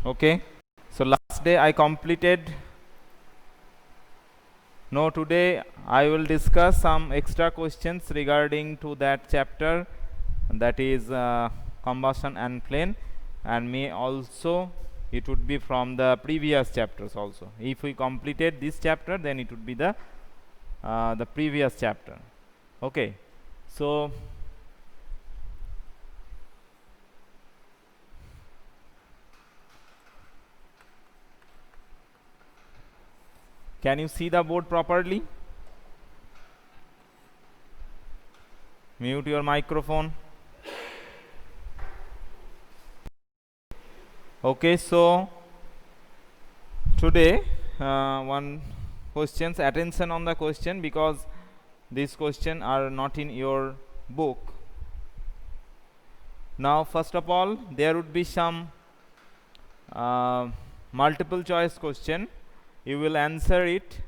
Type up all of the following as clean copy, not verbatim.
Okay, so last day I completed. No, today I will discuss some extra questions regarding to that chapter, that is combustion and flame, and may also it would be from the previous chapters also. If we completed this chapter, then it would be the previous chapter. Okay, so can you see the board properly? Mute your microphone. Okay, so today one questions, attention on the question, because these questions are not in your book. Now first of all, there would be some multiple choice question. You will answer it.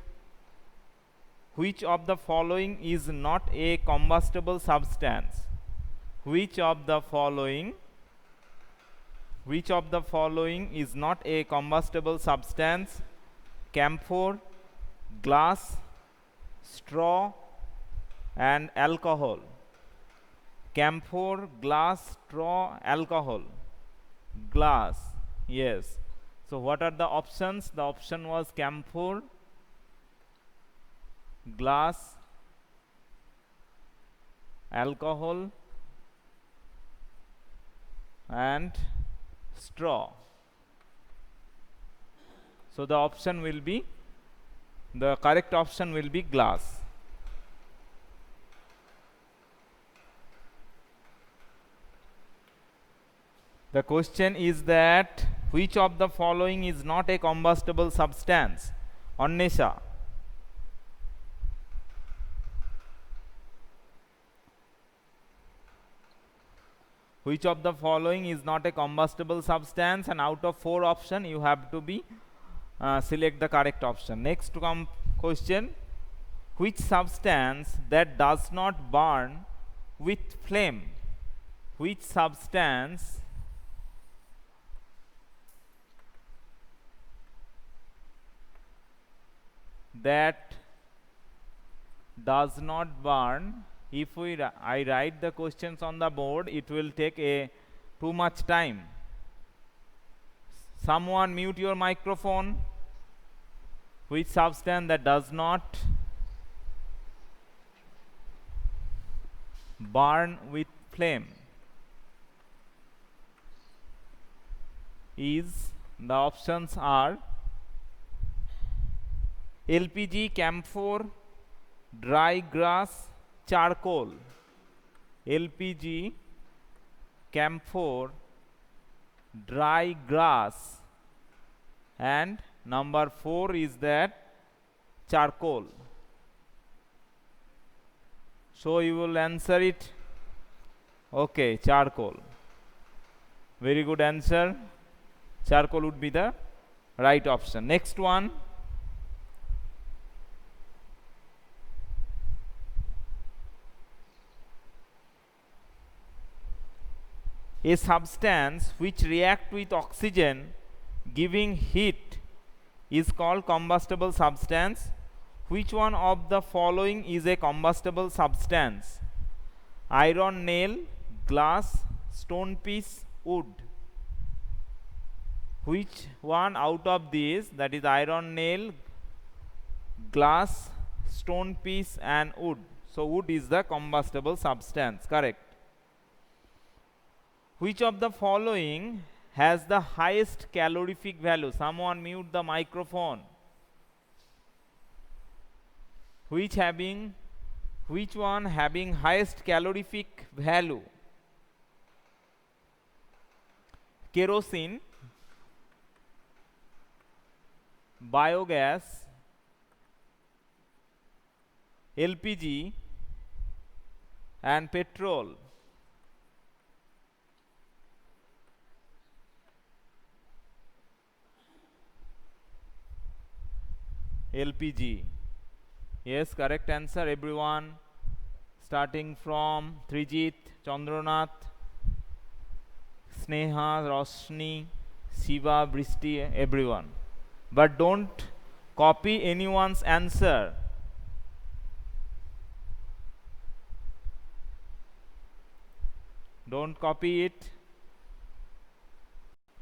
Which of the following is not a combustible substance? Which of the following is not a combustible substance? Camphor, glass, straw, and alcohol. Camphor, glass, straw, alcohol. Glass, yes. So what are the options? The option was camphor, glass, alcohol, and straw. So the option will be, the correct option will be glass. The question is that which of the following is not a combustible substance? Annesha. Which of the following is not a combustible substance? And out of 4 options, you have to be select the correct option. Next question: which substance that does not burn with flame? Which substance that does not burn? If I write the questions on the board, it will take too much time. Someone mute your microphone. Which substance that does not burn with flame is, the options are LPG, camphor, dry grass, charcoal. LPG, camphor, dry grass, and number 4 is that charcoal. So you will answer it. Okay, charcoal. Very good answer. Charcoal would be the right option. Next one: a substance which react with oxygen giving heat is called combustible substance. Which one of the following is a combustible substance? Iron nail, glass, stone piece, wood. Which one out of these, that is iron nail, glass, stone piece, and wood? So wood is the combustible substance. Correct. Which of the following has the highest calorific value? Someone mute the microphone. Which one having highest calorific value? Kerosene, biogas, LPG, and petrol. LPG. Yes, correct answer everyone. Starting from Trijit, Chandranath, Sneha, Roshni, Shiva, Brishti, everyone. But don't copy anyone's answer. Don't copy it.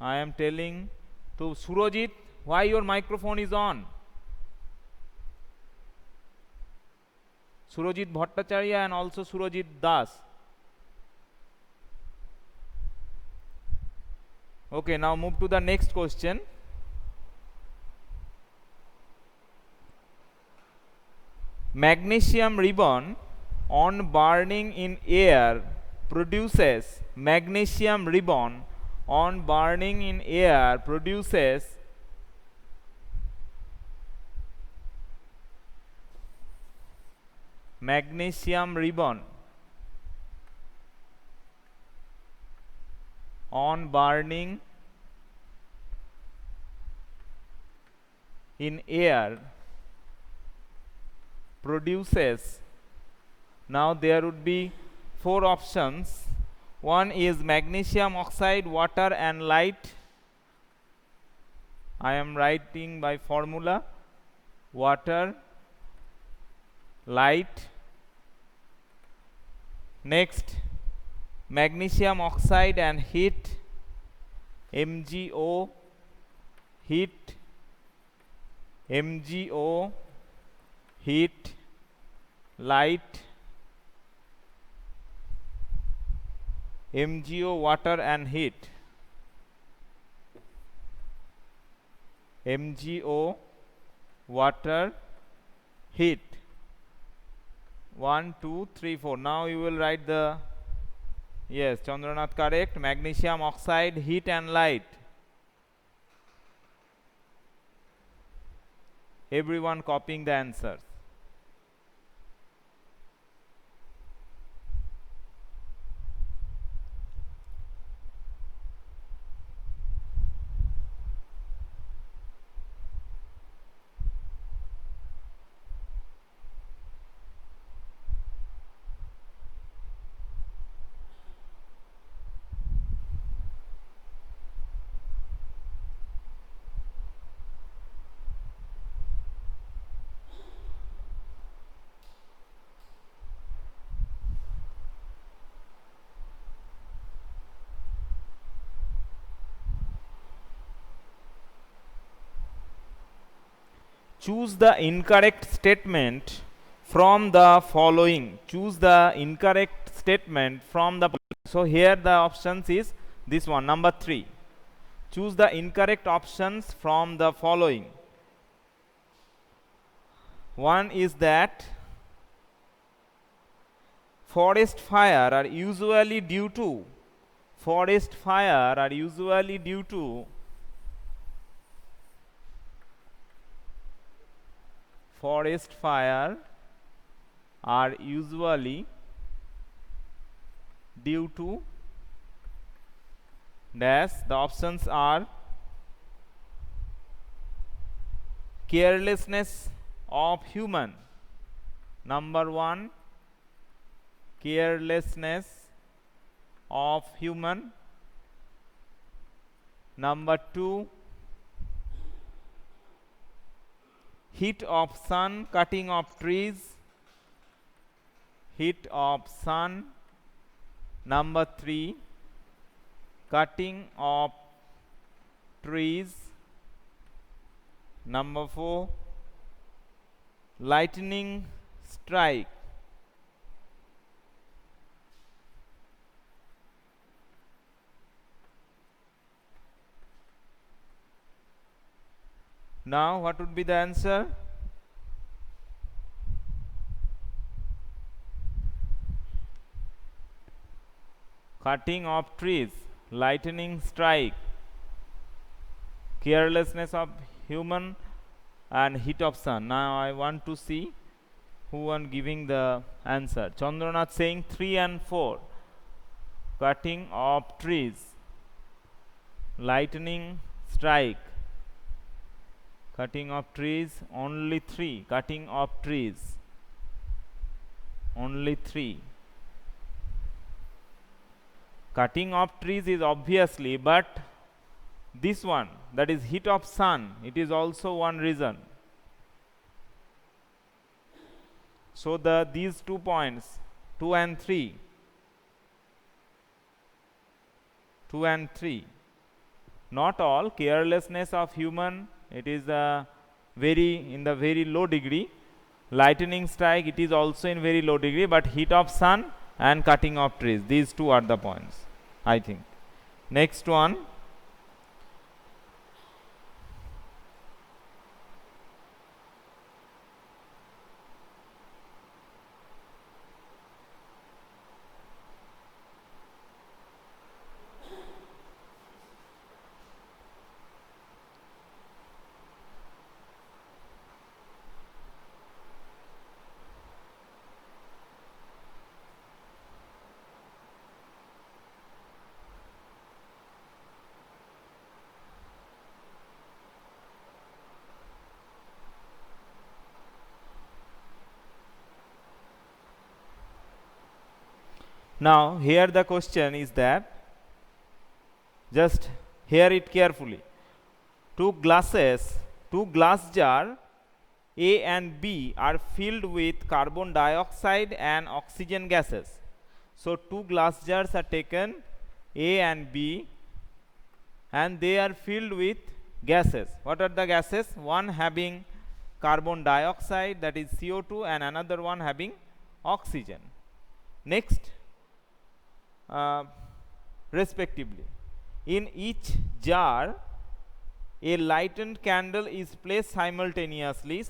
I am telling to Surojit, why your microphone is on? Surojit Bhattacharya and also Surojit Das. Okay, now move to the next question. Magnesium ribbon on burning in air produces magnesium ribbon on burning in air produces magnesium ribbon on burning in air produces. Now there would be 4 options. One is magnesium oxide, water and light. I am writing by formula: water, light. Next, magnesium oxide and heat, MgO, heat, MgO, heat, light, MgO, water and heat, MgO, water, heat. 1, 2, 3, 4. Now you will write the, yes, Chandranath correct. Magnesium oxide, heat and light. Everyone copying the answers. Choose the incorrect statement from the following. Choose the incorrect statement from the. So here the options is this one, number 3. Choose the incorrect options from the following. One is that forest fire are usually due to forest fire are usually due to forest fire are usually due to dash. The options are carelessness of human. Number 1, carelessness of human. Number 2, heat of sun, cutting of trees. Heat of sun. Number 3, cutting of trees. Number 4, lightning strike. Now what would be the answer? Cutting of trees, lightning strike, carelessness of human and heat of sun. Now I want to see who one giving the answer. Chandranath saying 3 and 4. Cutting of trees, lightning strike. Cutting of trees, only 3. Cutting of trees, only 3. Cutting of trees is obviously, but This one, that is heat of sun, it is also one reason. So these 2 points, 2 and 3, 2 and 3. Not all carelessness of human, it is in the very low degree. Lightning strike, it is also in very low degree, but heat of sun and cutting of trees, these two are the points, I think. Next one. Now here the question is that, just hear it carefully. Two glass jar A and B are filled with carbon dioxide and oxygen gases. So two glass jars are taken, A and B, and they are filled with gases. What are the gases? One having carbon dioxide, that is CO2, and another one having oxygen. Next, respectively, in each jar a lightened candle is placed simultaneously,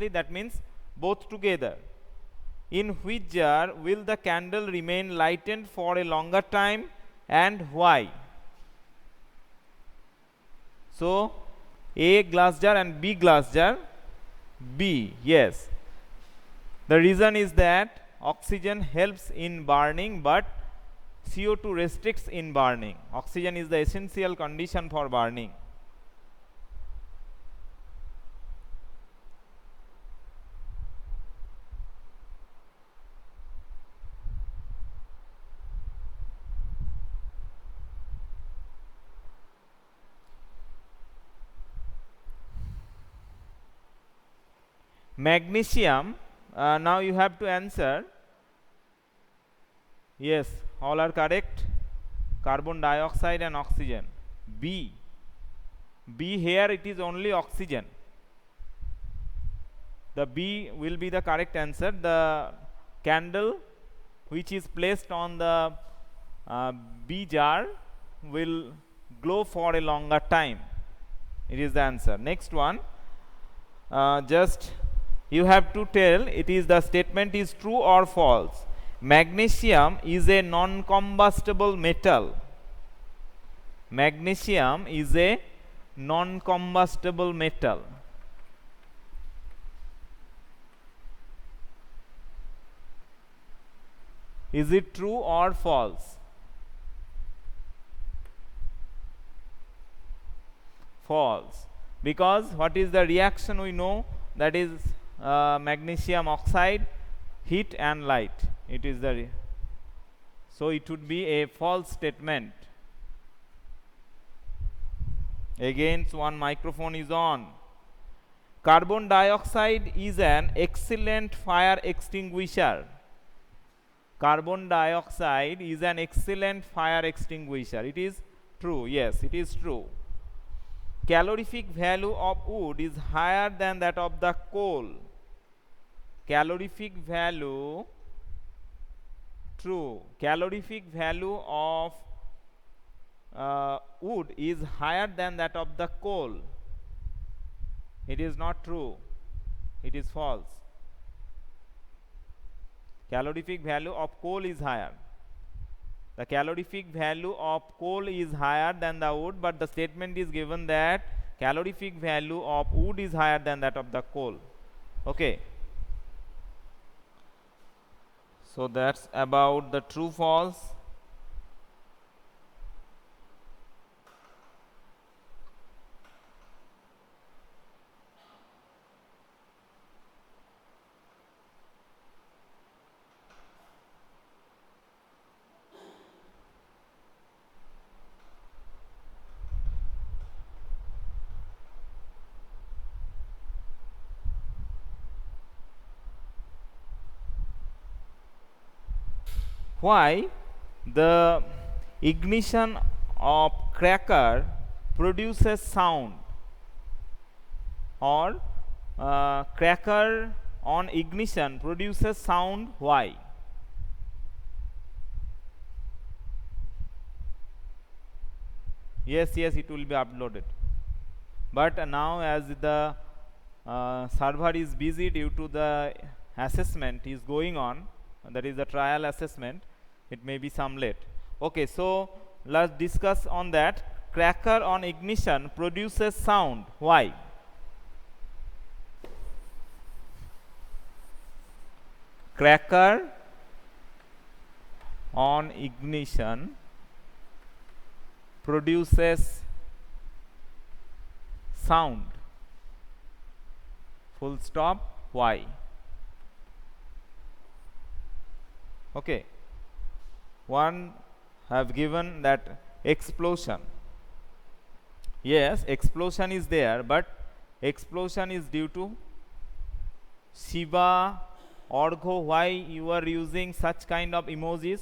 that means both together. In which jar will the candle remain lightened for a longer time, and why? So A glass jar and B glass jar. B, yes, the reason is that oxygen helps in burning, but CO2 restricts in burning. Oxygen is the essential condition for burning. Magnesium, now you have to answer. Yes, all are correct. Carbon dioxide and oxygen. B here it is only oxygen. The B will be the correct answer. The candle which is placed on the B jar will glow for a longer time. It is the answer. Next one, just you have to tell it is the statement is true or false. Magnesium is a non-combustible metal. Magnesium is a non-combustible metal. Is it true or false? False. Because what is the reaction we know? That is magnesium oxide, heat and light. It is the so it would be a false statement. Again, one microphone is on. Carbon dioxide is an excellent fire extinguisher. Carbon dioxide is an excellent fire extinguisher. It is true. Yes, it is true. Calorific value of wood is higher than that of the coal. Calorific value, true. Calorific value of wood is higher than that of the coal. It is not true. It is false. Calorific value of coal is higher. The calorific value of coal is higher than the wood, but the statement is given that calorific value of wood is higher than that of the coal. Okay. So that's about the true false. why the ignition of cracker produces sound, or cracker on ignition produces sound, why? Yes, yes, it will be uploaded, but now as the server is busy due to the assessment is going on, that is the trial assessment, it may be some late. Okay, so let's discuss on that. Cracker on ignition produces sound, why? Cracker on ignition produces sound, full stop, why? Okay, one have given that explosion. Yes, explosion is there, but explosion is due to Shiva, Orgho. Why you are using such kind of emojis?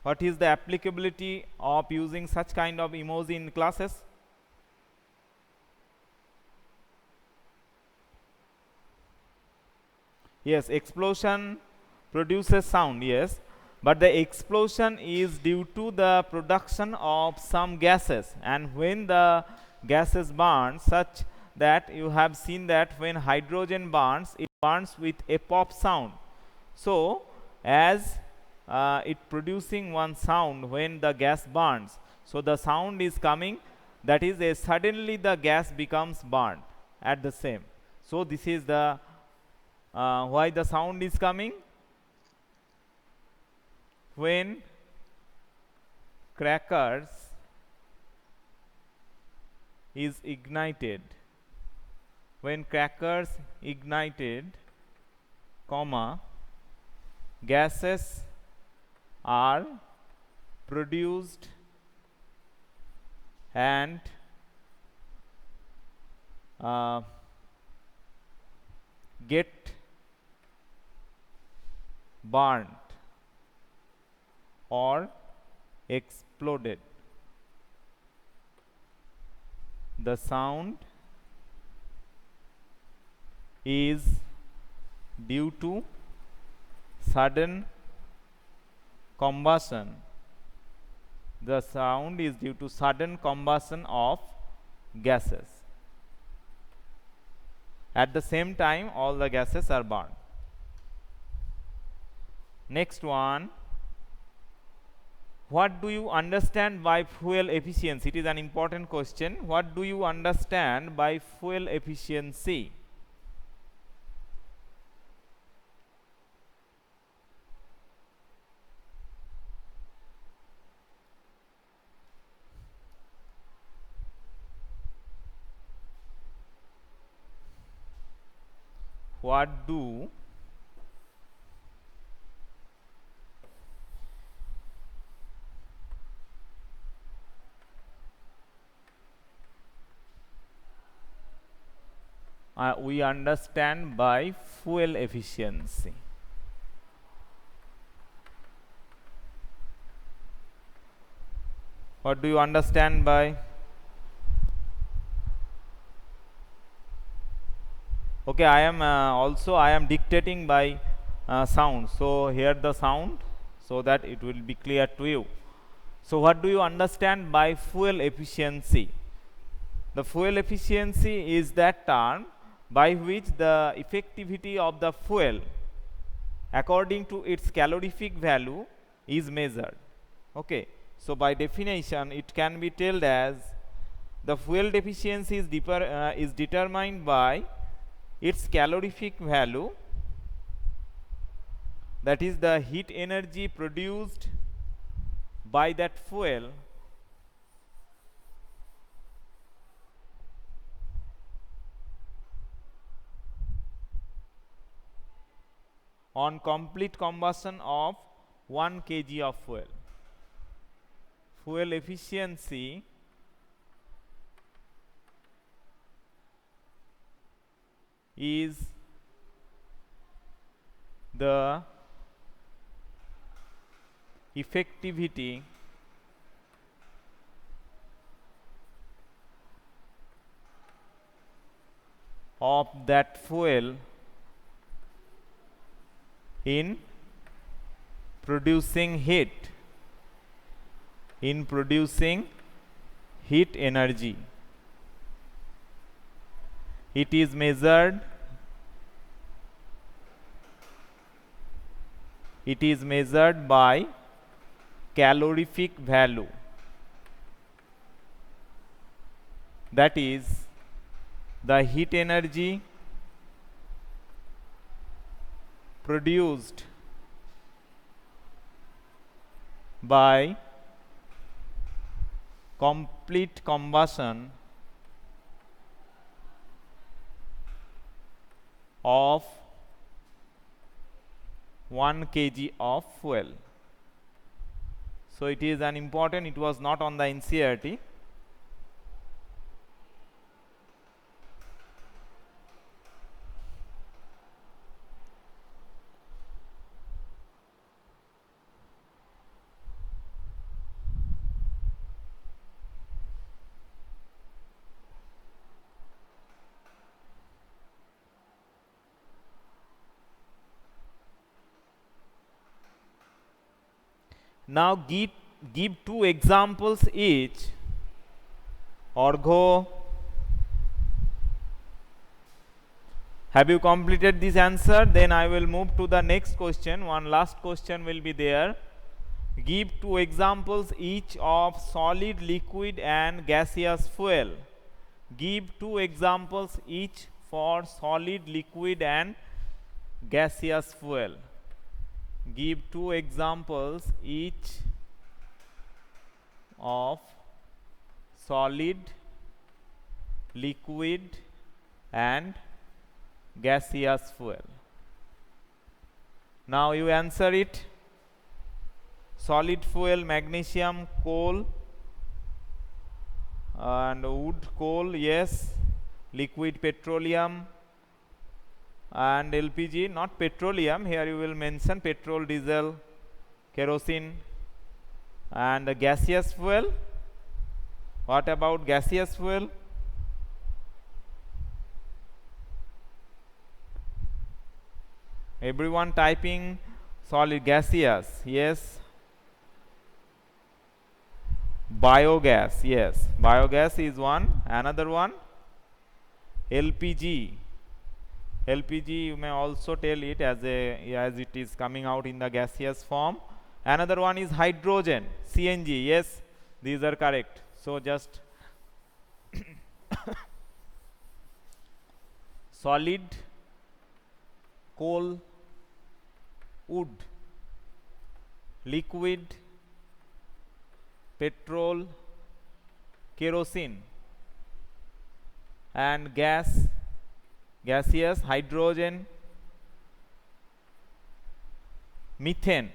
What is the applicability of using such kind of emoji in classes? Yes, explosion produces sound, yes, but the explosion is due to the production of some gases, and when the gases burn, such that you have seen that when hydrogen burns, it burns with a pop sound. So as it producing one sound when the gas burns, so the sound is coming, that is a suddenly the gas becomes burned at the same. So this is the why the sound is coming when crackers is ignited. When crackers ignited, comma, gases are produced and get burnt or exploded. The sound is due to sudden combustion. The sound is due to sudden combustion of gases. At the same time, all the gases are burned. Next one, what do you understand by fuel efficiency? It is an important question. What do you understand by fuel efficiency? What do we understand by fuel efficiency? What do you understand by? Okay, I am I am dictating by sound. So hear the sound so that it will be clear to you. So what do you understand by fuel efficiency? The fuel efficiency is that term by which the effectivity of the fuel according to its calorific value is measured. Okay, so by definition it can be told as the fuel efficiency is determined by its calorific value, that is the heat energy produced by that fuel on complete combustion of 1 kg of fuel. Fuel efficiency is the effectivity of that fuel in producing heat, energy. It is measured by calorific value, that is the heat energy produced by complete combustion of 1 kg of fuel. So it is an important, it was not on the NCERT. Now give 2 examples each. Orgho, have you completed this answer? Then I will move to the next question. One last question will be there. Give 2 examples each of solid, liquid and gaseous fuel. Give 2 examples each for solid, liquid and gaseous fuel. Give 2 examples each of solid, liquid and gaseous fuel. Now you answer it. Solid fuel, magnesium, coal and wood, coal, yes. Liquid, petroleum and LPG, not petroleum, here you will mention petrol, diesel, kerosene. And the gaseous fuel, what about gaseous fuel? Everyone typing solid, gaseous, yes. Biogas, yes, biogas is one. Another one, LPG. LPG you may also tell it as it is coming out in the gaseous form. Another one is hydrogen, CNG, yes, these are correct. So just solid, coal, wood, liquid, petrol, kerosene and gas, gaseous, hydrogen, methane.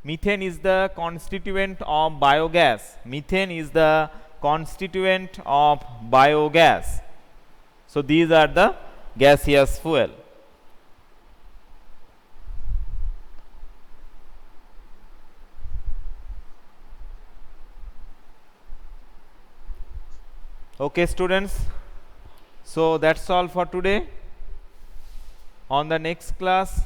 Methane is the constituent of biogas. Methane is the constituent of biogas. So these are the gaseous fuel. Okay students, so that's all for today. On the next class